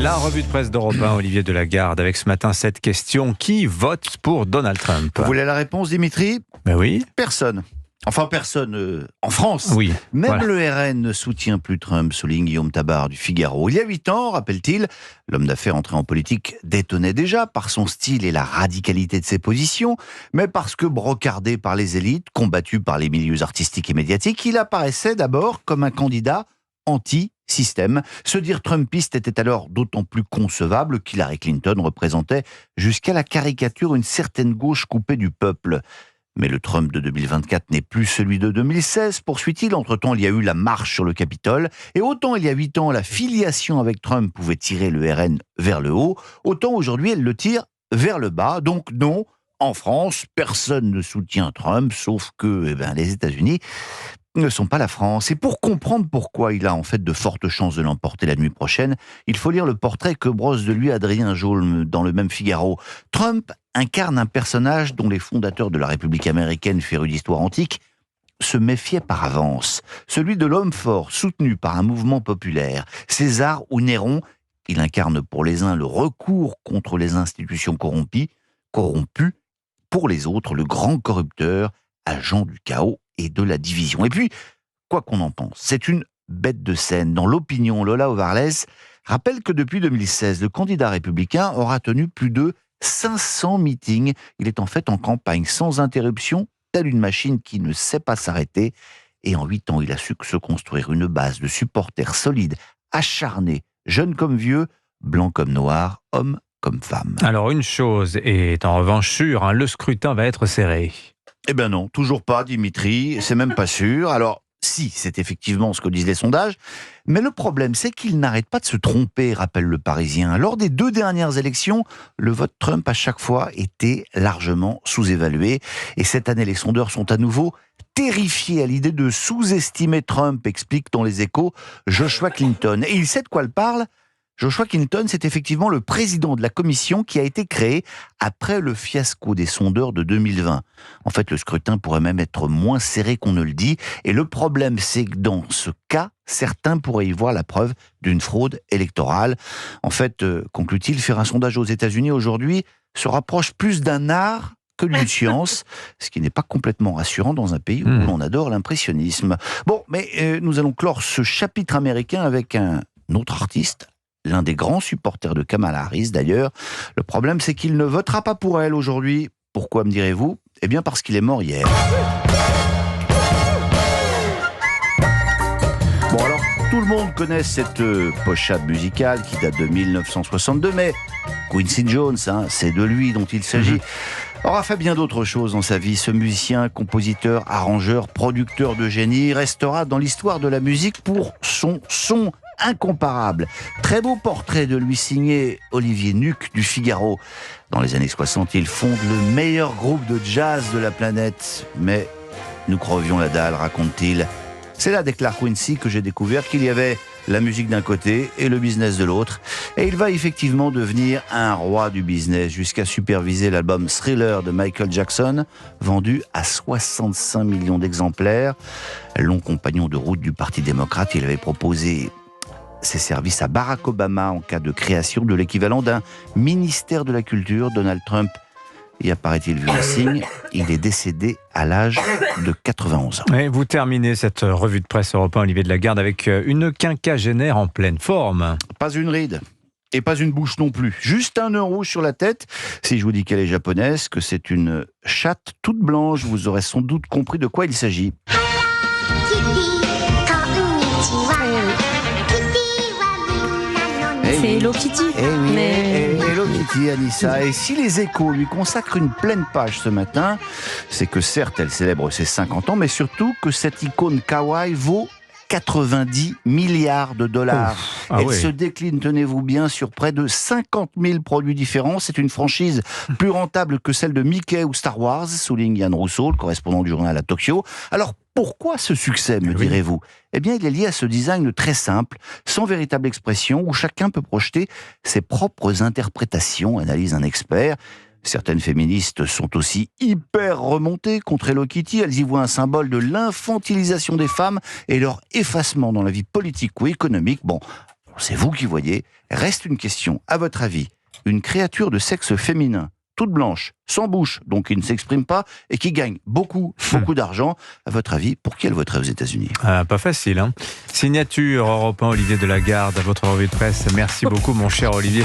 La revue de presse d'Europe 1, Olivier Delagarde, avec ce matin cette question: qui vote pour Donald Trump? Vous voulez la réponse, Dimitri? Ben oui. Personne. Enfin, personne en France. Oui. Même voilà. le RN ne soutient plus Trump, souligne Guillaume Tabar du Figaro. Il y a 8 ans, rappelle-t-il, l'homme d'affaires entré en politique détonnait déjà par son style et la radicalité de ses positions, mais parce que brocardé par les élites, combattu par les milieux artistiques et médiatiques, il apparaissait d'abord comme un candidat anti-système. Se dire trumpiste était alors d'autant plus concevable qu'Hillary Clinton représentait jusqu'à la caricature une certaine gauche coupée du peuple. Mais le Trump de 2024 n'est plus celui de 2016, poursuit-il. Entre-temps, il y a eu la marche sur le Capitole. Et autant il y a 8 ans, la filiation avec Trump pouvait tirer le RN vers le haut, autant aujourd'hui, elle le tire vers le bas. Donc non, en France, personne ne soutient Trump, sauf que les États-Unis ne sont pas la France. Et pour comprendre pourquoi il a en fait de fortes chances de l'emporter la nuit prochaine, il faut lire le portrait que brosse de lui Adrien Jaulm dans le même Figaro. Trump incarne un personnage dont les fondateurs de la République américaine, férus d'histoire antique, se méfiaient par avance. Celui de l'homme fort, soutenu par un mouvement populaire. César ou Néron, il incarne pour les uns le recours contre les institutions corrompues, pour les autres le grand corrupteur, agent du chaos et de la division. Et puis, quoi qu'on en pense, c'est une bête de scène. Dans l'opinion, Lola Ovarles rappelle que depuis 2016, le candidat républicain aura tenu plus de 500 meetings. Il est en fait en campagne sans interruption, telle une machine qui ne sait pas s'arrêter. Et en 8 ans, il a su se construire une base de supporters solides, acharnés, jeunes comme vieux, blancs comme noirs, hommes comme femmes. Alors une chose est en revanche sûre, le scrutin va être serré. Eh bien non, toujours pas, Dimitri, c'est même pas sûr. Alors, si, c'est effectivement ce que disent les sondages, mais le problème, c'est qu'il n'arrête pas de se tromper, rappelle le Parisien. Lors des 2 dernières élections, le vote Trump a chaque fois été largement sous-évalué. Et cette année, les sondeurs sont à nouveau terrifiés à l'idée de sous-estimer Trump, explique dans Les Échos Joshua Clinton. Et il sait de quoi il parle. Joshua Clinton, c'est effectivement le président de la commission qui a été créée après le fiasco des sondeurs de 2020. En fait, le scrutin pourrait même être moins serré qu'on ne le dit. Et le problème, c'est que dans ce cas, certains pourraient y voir la preuve d'une fraude électorale. En fait, conclut-il, faire un sondage aux États-Unis aujourd'hui se rapproche plus d'un art que d'une science, ce qui n'est pas complètement rassurant dans un pays où l'on adore l'impressionnisme. Bon, mais nous allons clore ce chapitre américain avec un autre artiste, l'un des grands supporters de Kamala Harris d'ailleurs. Le problème, c'est qu'il ne votera pas pour elle aujourd'hui. Pourquoi, me direz-vous? Eh bien parce qu'il est mort hier. Bon alors, tout le monde connaît cette pochade musicale qui date de 1962, mais Quincy Jones, c'est de lui dont il s'agit. Aura fait bien d'autres choses dans sa vie. Ce musicien, compositeur, arrangeur, producteur de génie restera dans l'histoire de la musique pour son son incomparable. Très beau portrait de lui signé Olivier Nuc du Figaro. Dans les années 60, il fonde le meilleur groupe de jazz de la planète. Mais nous crevions la dalle, raconte-t-il. C'est là, déclare Quincy, que j'ai découvert qu'il y avait la musique d'un côté et le business de l'autre. Et il va effectivement devenir un roi du business, jusqu'à superviser l'album Thriller de Michael Jackson, vendu à 65 millions d'exemplaires. Long compagnon de route du Parti démocrate, il avait proposé ses services à Barack Obama en cas de création de l'équivalent d'un ministère de la Culture. Donald Trump y a, paraît-il, vu un signe. Il est décédé à l'âge de 91 ans. Et vous terminez cette revue de presse Europe 1, Olivier Delagarde, avec une quinquagénaire en pleine forme. Pas une ride. Et pas une bouche non plus. Juste un nœud rouge sur la tête. Si je vous dis qu'elle est japonaise, que c'est une chatte toute blanche, vous aurez sans doute compris de quoi il s'agit. C'est Hello Kitty. Hello Kitty, Anissa. Et si les Échos lui consacrent une pleine page ce matin, c'est que certes, elle célèbre ses 50 ans, mais surtout que cette icône kawaii vaut 90 milliards de dollars. Elle se décline, tenez-vous bien, sur près de 50 000 produits différents. C'est une franchise plus rentable que celle de Mickey ou Star Wars, souligne Yann Rousseau, le correspondant du journal à Tokyo. Alors, pourquoi ce succès, me direz-vous? Eh bien, il est lié à ce design très simple, sans véritable expression, où chacun peut projeter ses propres interprétations, analyse un expert. Certaines féministes sont aussi hyper remontées contre Hello Kitty. Elles y voient un symbole de l'infantilisation des femmes et leur effacement dans la vie politique ou économique. Bon, c'est vous qui voyez. Reste une question, à votre avis, une créature de sexe féminin, toute blanche, sans bouche, donc qui ne s'exprime pas et qui gagne beaucoup d'argent, à votre avis, pour qui elle voterait aux États-Unis? Pas facile, hein. Signature Europe 1, Olivier Delagarde, à votre revue de presse. Merci beaucoup, mon cher Olivier.